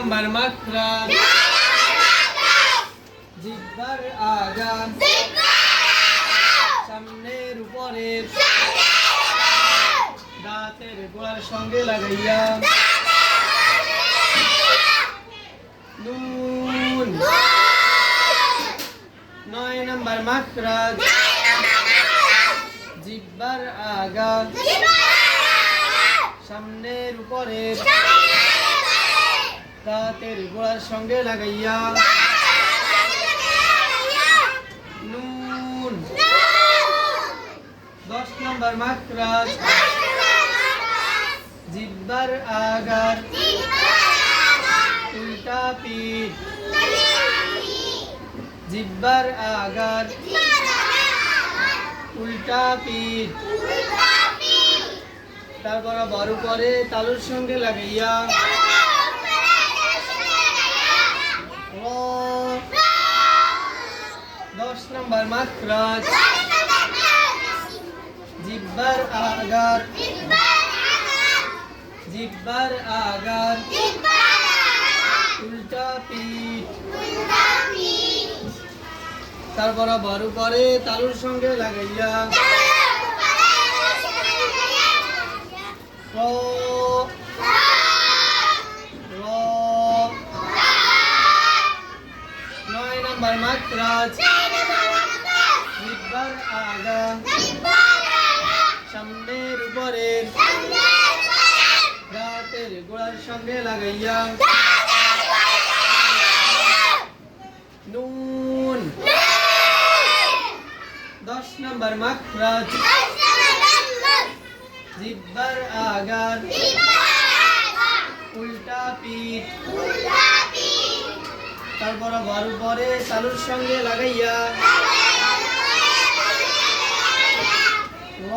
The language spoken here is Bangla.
নাম্বার মাখরাজ জিহ্বার আগা সামনের উপরের দাঁতের গোড়ার সঙ্গে লাগাইয়া নুন। 9 নাম্বার মাখরাজ জিহ্বার আগা সামনের উপরের দাঁতের গোড়ার সঙ্গে লাগাইয়া নুন। 10 নাম্বার মাখরাজ জিহ্বার আগার উল্টা পিঠ জিহ্বার আগার উল্টা পিঠ তারপর বড় করে তালুর সঙ্গে লাগাইয়া র। 10 নাম্বার মাখরাজ জিহ্বার আগার জিহ্বার আগার উল্টা পিঠ তারপর বড় করে তালুর সঙ্গে লাগাইয়া র। 9 নাম্বার মাখরাজ জিহ্বার আগা সামনের উপরের দাঁতের গোড়ার সঙ্গে লাগাইয়া নুন। 10 নাম্বার মাখরাজ জিহ্বার আগার উল্টা পিঠ তারপর বড় পরে তালুর সঙ্গে লাগাইয়া র।